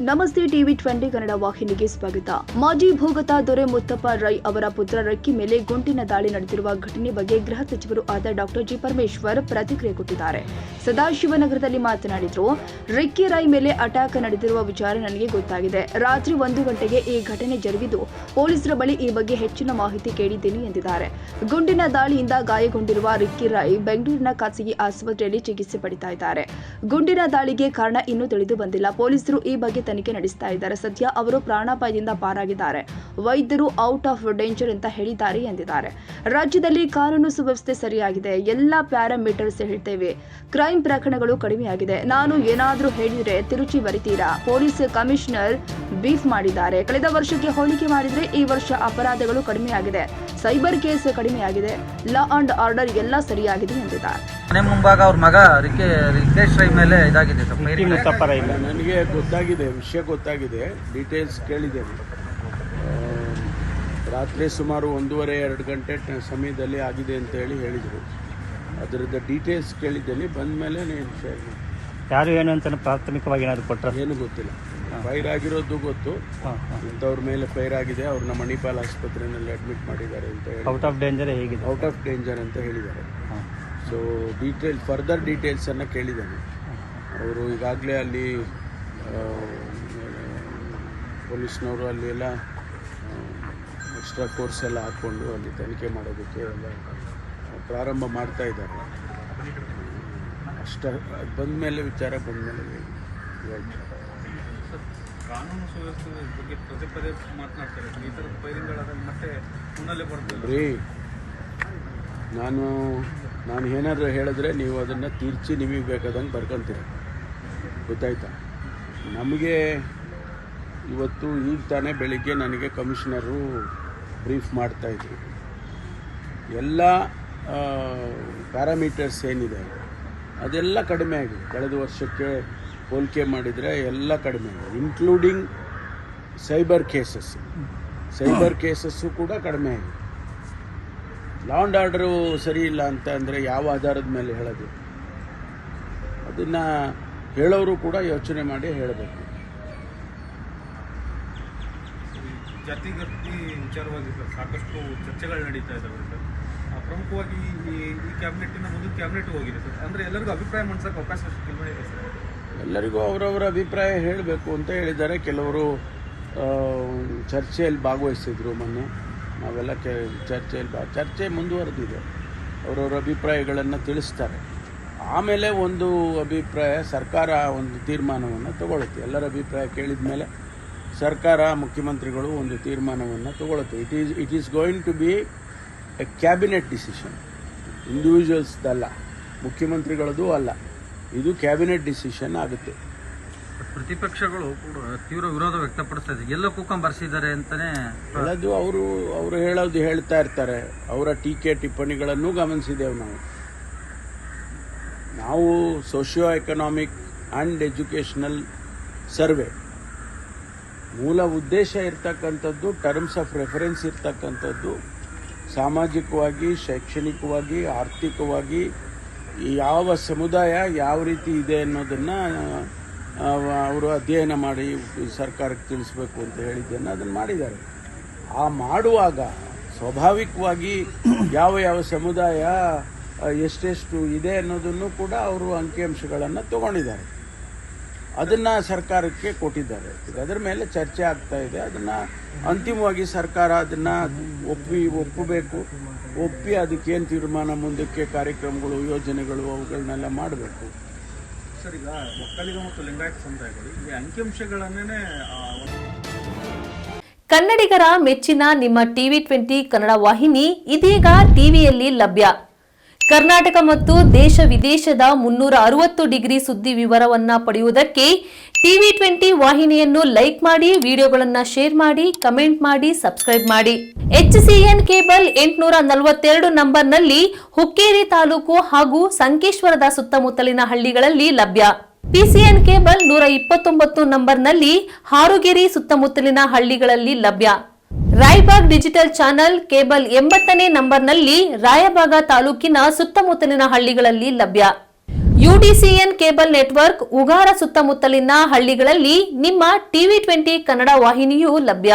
ನಮಸ್ತೆ ಟಿವಿ 20 ಕನ್ನಡ ವಾಹಿನಿಗೆ ಸ್ವಾಗತ. ಮಾಜಿ ಭೂಗತ ದೊರೆ ಮುತ್ತಪ್ಪ ರೈ ಅವರ ಪುತ್ರ ರಕ್ಕಿ ಮೇಲೆ ಗುಂಡಿನ ದಾಳಿ ನಡೆದಿರುವ ಘಟನೆ ಬಗ್ಗೆ ಗೃಹ ಸಚಿವರು ಆದ ಡಾಕ್ಟರ್ ಜಿ ಪರಮೇಶ್ವರ್ ಪ್ರತಿಕ್ರಿಯೆ ಕೊಟ್ಟಿದ್ದಾರೆ. ಸದಾಶಿವನಗರದಲ್ಲಿ ಮಾತನಾಡಿದರು. ರಿಕ್ಕಿ ರೈ ಮೇಲೆ ಅಟ್ಯಾಕ್ ನಡೆದಿರುವ ವಿಚಾರ ನನಗೆ ಗೊತ್ತಾಗಿದೆ. ರಾತ್ರಿ 1 ಗಂಟೆಗೆ ಈ ಘಟನೆ ಜರುಗಿದ್ದು ಪೊಲೀಸರ ಬಳಿ ಈ ಬಗ್ಗೆ ಹೆಚ್ಚಿನ ಮಾಹಿತಿ ಕೇಳಿದ್ದೀನಿ ಎಂದಿದ್ದಾರೆ. ಗುಂಡಿನ ದಾಳಿಯಿಂದ ಗಾಯಗೊಂಡಿರುವ ರಿಕ್ಕಿ ರೈ ಬೆಂಗಳೂರಿನ ಖಾಸಗಿ ಆಸ್ಪತ್ರೆಯಲ್ಲಿ ಚಿಕಿತ್ಸೆ ಪಡಿತಾ ಇದ್ದಾರೆ. ಗುಂಡಿನ ದಾಳಿಗೆ ಕಾರಣ ಇನ್ನೂ ತಿಳಿದು ಬಂದಿಲ್ಲ. ಪೊಲೀಸರು ಈ ಬಗ್ಗೆ ತನಿಖೆ ನಡೆಸ್ತಾ ಇದ್ದಾರೆ. ಸದ್ಯ ಅವರು ಪ್ರಾಣಾಪಾಯದಿಂದ ಪಾರಾಗಿದ್ದಾರೆ. ವೈದ್ಯರು ಔಟ್ ಆಫ್ ಡೇಂಜರ್ ಅಂತ ಹೇಳಿದ್ದಾರೆ ಎಂದಿದ್ದಾರೆ. ರಾಜ್ಯದಲ್ಲಿ ಕಾನೂನು ಸುವ್ಯವಸ್ಥೆ ಸರಿಯಾಗಿದೆ. ಎಲ್ಲ ಪ್ಯಾರಾಮೀಟರ್ಸ್ ಹೇಳ್ತೇವೆ. ಕ್ರೈಮ್ ಪ್ರಕರಣಗಳು ಕಡಿಮೆಯಾಗಿದೆ. ನಾನು ಏನಾದರೂ ಹೇಳಿದ್ರೆ ತಿರುಚಿ ಬರಿತೀರಾ? ಪೊಲೀಸ್ ಕಮಿಷನರ್ ಬೀಫ್ ಮಾಡಿದ್ದಾರೆ. ಕಳೆದ ವರ್ಷಕ್ಕೆ ಹೋಲಿಕೆ ಮಾಡಿದ್ರೆ ಈ ವರ್ಷ ಅಪರಾಧಗಳು ಕಡಿಮೆಯಾಗಿದೆ. ಸೈಬರ್ ಕೇಸ್ ಕಡಿಮೆಯಾಗಿದೆ. ಲಾ ಅಂಡ್ ಆರ್ಡರ್ ಎಲ್ಲ ಸರಿಯಾಗಿದೆ ಎಂದಿದ್ದಾರೆ. ಮನೆ ಮುಂಭಾಗ ಅವ್ರ ಮಗ ರಿಕೇಶ್ ರೈ ಮೇಲೆ ಇದಾಗಿದೆ. ನನಗೆ ಗೊತ್ತಾಗಿದೆ, ವಿಷಯ ಗೊತ್ತಾಗಿದೆ, ಡೀಟೇಲ್ಸ್ ಕೇಳಿದ್ದೇನೆ. ರಾತ್ರಿ ಸುಮಾರು 1:30-2 ಗಂಟೆ ಸಮಯದಲ್ಲಿ ಆಗಿದೆ ಅಂತ ಹೇಳಿದರು. ಅದರದ್ದು ಡೀಟೇಲ್ಸ್ ಕೇಳಿದ್ದೇನೆ. ಬಂದ ಮೇಲೆ ಯಾರು ಏನು ಅಂತ ಪ್ರಾಥಮಿಕವಾಗಿ ಏನಾದ್ರು ಕೊಟ್ಟರೆ ಏನು ಗೊತ್ತಿಲ್ಲ. ಫೈರ್ ಆಗಿರೋದು ಗೊತ್ತು, ಇಂಥವ್ರ ಮೇಲೆ ಫೈರ್ ಆಗಿದೆ, ಅವ್ರನ್ನ ಮಣಿಪಾಲ್ ಆಸ್ಪತ್ರೆಯಲ್ಲಿ ಅಡ್ಮಿಟ್ ಮಾಡಿದ್ದಾರೆ ಅಂತ ಹೇಳಿ. ಔಟ್ ಆಫ್ ಡೇಂಜರ್ ಹೇಗಿದೆ? ಔಟ್ ಆಫ್ ಡೇಂಜರ್ ಅಂತ ಹೇಳಿದ್ದಾರೆ. ಸೊ ಫರ್ದರ್ ಡೀಟೇಲ್ಸನ್ನು ಕೇಳಿದ್ದಾನೆ. ಅವರು ಈಗಾಗಲೇ ಅಲ್ಲಿ ಪೊಲೀಸ್ನವರು ಅಲ್ಲಿ ಎಲ್ಲ ಎಕ್ಸ್ಟ್ರಾ ಕೋರ್ಸ್ ಎಲ್ಲ ಹಾಕ್ಕೊಂಡು ಅಲ್ಲಿ ತನಿಖೆ ಮಾಡೋದಕ್ಕೆ ಎಲ್ಲ ಪ್ರಾರಂಭ ಮಾಡ್ತಾ ಇದ್ದಾರೆ. ಬಂದ ಮೇಲೆ ವಿಚಾರ ಬಂದ ಮೇಲೆ ಕಾನೂನು ಸುವ್ಯವಸ್ಥೆ ಬಗ್ಗೆ ಪದೇ ಪದೇ ಮಾತನಾಡ್ತಾರೆ. ಈ ಥರದ ಫೈರಿಂಗ್ಗಳಾದಾಗ ಮತ್ತೆ ಮುನ್ನಲ್ಲೇ ಬರ್ತದೆ ರೀ. ನಾನು ಏನಾದರೂ ಹೇಳಿದ್ರೆ ನೀವು ಅದನ್ನು ತೀರ್ಚಿ ನಿಮಗೆ ಬೇಕಾದಂಗೆ ಬರ್ಕೊತೀರಿ, ಗೊತ್ತಾಯ್ತಾ? ನಮಗೆ ಇವತ್ತು ಈಗ ತಾನೇ ಬೆಳಿಗ್ಗೆ ನನಗೆ ಕಮಿಷನರು ಬ್ರೀಫ್ ಮಾಡ್ತಾಯಿದ್ರು. ಎಲ್ಲ ಪ್ಯಾರಾಮೀಟರ್ಸ್ ಏನಿದೆ ಅದೆಲ್ಲ ಕಡಿಮೆ ಆಗಿದೆ. ಕಳೆದ ವರ್ಷಕ್ಕೆ ಹೋಲಿಕೆ ಮಾಡಿದರೆ ಎಲ್ಲ ಕಡಿಮೆ ಆಗಿದೆ, ಇನ್ಕ್ಲೂಡಿಂಗ್ ಸೈಬರ್ ಕೇಸಸ್ಸು ಕೂಡ ಕಡಿಮೆ ಆಗಿದೆ. ಲಾ ಆ್ಯಂಡ್ ಆರ್ಡರು ಸರಿ ಇಲ್ಲ ಅಂತ ಅಂದರೆ ಯಾವ ಆಧಾರದ ಮೇಲೆ ಹೇಳೋದು? ಅದನ್ನು ಹೇಳೋರು ಕೂಡ ಯೋಚನೆ ಮಾಡಿ ಹೇಳಬೇಕು. ಜಾತಿಗತಿ ವಿಚಾರವಾಗಿ ಸರ್ ಸಾಕಷ್ಟು ಚರ್ಚೆಗಳು ನಡೀತಾ ಇದ್ದಾವೆ ಸರ್. ಪ್ರಮುಖವಾಗಿ ಈ ಕ್ಯಾಬಿನೆಟ್ಟಿನ ಮುಂದೆ ಕ್ಯಾಬಿನೆಟ್ ಹೋಗಿದೆ ಸರ್. ಅಂದರೆ ಎಲ್ಲರಿಗೂ ಅಭಿಪ್ರಾಯ ಮಂಡಿಸೋಕೆ ಅವಕಾಶ ಸಿಕ್ಕಿಲ್ವೇ ಇದೆ ಸರ್? ಎಲ್ಲರಿಗೂ ಅವರವರ ಅಭಿಪ್ರಾಯ ಹೇಳಬೇಕು ಅಂತ ಹೇಳಿದ್ದಾರೆ. ಕೆಲವರು ಚರ್ಚೆಯಲ್ಲಿ ಭಾಗವಹಿಸಿದ್ರು. ಮೊನ್ನೆ ನಾವೆಲ್ಲ ಚರ್ಚೆ ಮುಂದುವರೆದಿದೆ. ಅವರವರ ಅಭಿಪ್ರಾಯಗಳನ್ನು ತಿಳಿಸ್ತಾರೆ. ಆಮೇಲೆ ಒಂದು ಅಭಿಪ್ರಾಯ ಸರ್ಕಾರ ಒಂದು ತೀರ್ಮಾನವನ್ನು ತಗೊಳುತ್ತೆ. ಎಲ್ಲರ ಅಭಿಪ್ರಾಯ ಕೇಳಿದ ಮೇಲೆ ಸರ್ಕಾರ, ಮುಖ್ಯಮಂತ್ರಿಗಳು ಒಂದು ತೀರ್ಮಾನವನ್ನು ತಗೊಳುತ್ತೆ. It is going to be a cabinet decision, ಇಂಡಿವಿಜುವಲ್ಸ್ದಲ್ಲ, ಮುಖ್ಯಮಂತ್ರಿಗಳದ್ದು ಅಲ್ಲ. ಇದು ಕ್ಯಾಬಿನೆಟ್ ಡಿಸಿಷನ್ ಆಗುತ್ತೆ. ಪ್ರತಿಪಕ್ಷಗಳು ಕೂಡ ತೀವ್ರ ವಿರೋಧ ವ್ಯಕ್ತಪಡಿಸ್ತಾ ಇದೆ. ಎಲ್ಲ ಕೂಕಂ ಬರ್ಸಿದ್ದಾರೆ ಅಂತಲೇ ಹೇಳೋದು. ಅವರು ಹೇಳೋದು ಹೇಳ್ತಾ ಇರ್ತಾರೆ. ಅವರ ಟೀಕೆ ಟಿಪ್ಪಣಿಗಳನ್ನು ಗಮನಿಸಿದ್ದೇವೆ ನಾವು. Socio economic and educational survey ಮೂಲ ಉದ್ದೇಶ ಇರ್ತಕ್ಕಂಥದ್ದು, ಟರ್ಮ್ಸ್ ಆಫ್ ರೆಫರೆನ್ಸ್ ಇರ್ತಕ್ಕಂಥದ್ದು, ಸಾಮಾಜಿಕವಾಗಿ, ಶೈಕ್ಷಣಿಕವಾಗಿ, ಆರ್ಥಿಕವಾಗಿ ಯಾವ ಸಮುದಾಯ ಯಾವ ರೀತಿ ಇದೆ ಅನ್ನೋದನ್ನು ಅವರು ಅಧ್ಯಯನ ಮಾಡಿ ಸರ್ಕಾರಕ್ಕೆ ತಿಳಿಸ್ಬೇಕು ಅಂತ ಹೇಳಿದ್ದನ್ನು ಅದನ್ನು ಮಾಡಿದ್ದಾರೆ. ಆ ಮಾಡುವಾಗ ಸ್ವಾಭಾವಿಕವಾಗಿ ಯಾವ ಸಮುದಾಯ ಎಷ್ಟೆಷ್ಟು ಇದೆ ಅನ್ನೋದನ್ನು ಕೂಡ ಅವರು ಅಂಕಿಅಂಶಗಳನ್ನು ತಗೊಂಡಿದ್ದಾರೆ. ಅದನ್ನು ಸರ್ಕಾರಕ್ಕೆ ಕೊಟ್ಟಿದ್ದಾರೆ. ಅದರ ಮೇಲೆ ಚರ್ಚೆ ಆಗ್ತಾ ಇದೆ. ಅದನ್ನು ಅಂತಿಮವಾಗಿ ಸರ್ಕಾರ ಅದನ್ನು ಒಪ್ಪಬೇಕು. ಒಪ್ಪಿ ಅದಕ್ಕೇನು ತೀರ್ಮಾನ, ಮುಂದಕ್ಕೆ ಕಾರ್ಯಕ್ರಮಗಳು, ಯೋಜನೆಗಳು ಅವುಗಳನ್ನೆಲ್ಲ ಮಾಡಬೇಕು. ಸರ್, ಈಗ ಒಕ್ಕಲಿಗ ಮತ್ತು ಲಿಂಗಾಯತ ಸಮುದಾಯಗಳು ಈ ಅಂಕಿಅಂಶಗಳನ್ನೇ ಕನ್ನಡಿಗರ ಮೆಚ್ಚಿನ ನಿಮ್ಮ ಟಿವಿ 20 ಕನ್ನಡ ವಾಹಿನಿ ಇದೀಗ ಟಿವಿಯಲ್ಲಿ ಲಭ್ಯ. ಕರ್ನಾಟಕ ಮತ್ತು ದೇಶ ವಿದೇಶದ 360 ಡಿಗ್ರಿ ಸುದ್ದಿ ವಿವರವನ್ನ ಪಡೆಯುವುದಕ್ಕೆ ಟಿವಿ 20 ವಾಹಿನಿಯನ್ನು ಲೈಕ್ ಮಾಡಿ, ವಿಡಿಯೋಗಳನ್ನು ಶೇರ್ ಮಾಡಿ, ಕಮೆಂಟ್ ಮಾಡಿ, ಸಬ್ಸ್ಕ್ರೈಬ್ ಮಾಡಿ. HCN ಕೇಬಲ್ 842 ನಂಬರ್ನಲ್ಲಿ ಹುಕ್ಕೇರಿ ತಾಲೂಕು ಹಾಗೂ ಸಂಕೇಶ್ವರದ ಸುತ್ತಮುತ್ತಲಿನ ಹಳ್ಳಿಗಳಲ್ಲಿ ಲಭ್ಯ. PCN ಕೇಬಲ್ 129 ನಂಬರ್ನಲ್ಲಿ ಹಾರುಗೆರೆ ಸುತ್ತಮುತ್ತಲಿನ ಹಳ್ಳಿಗಳಲ್ಲಿ ಲಭ್ಯ. ರಾಯಬಾಗ್ ಡಿಜಿಟಲ್ ಚಾನೆಲ್ ಕೇಬಲ್ 80ನೇ ನಂಬರ್ನಲ್ಲಿ ರಾಯಬಾಗ ತಾಲೂಕಿನ ಸುತ್ತಮುತ್ತಲಿನ ಹಳ್ಳಿಗಳಲ್ಲಿ ಲಭ್ಯ. ಯುಡಿಸಿಎನ್ ಕೇಬಲ್ ನೆಟ್ವರ್ಕ್ ಉಗಾರ ಸುತ್ತಮುತ್ತಲಿನ ಹಳ್ಳಿಗಳಲ್ಲಿ ನಿಮ್ಮ ಟಿವಿ 20 ಕನ್ನಡ ವಾಹಿನಿಯೂ ಲಭ್ಯ.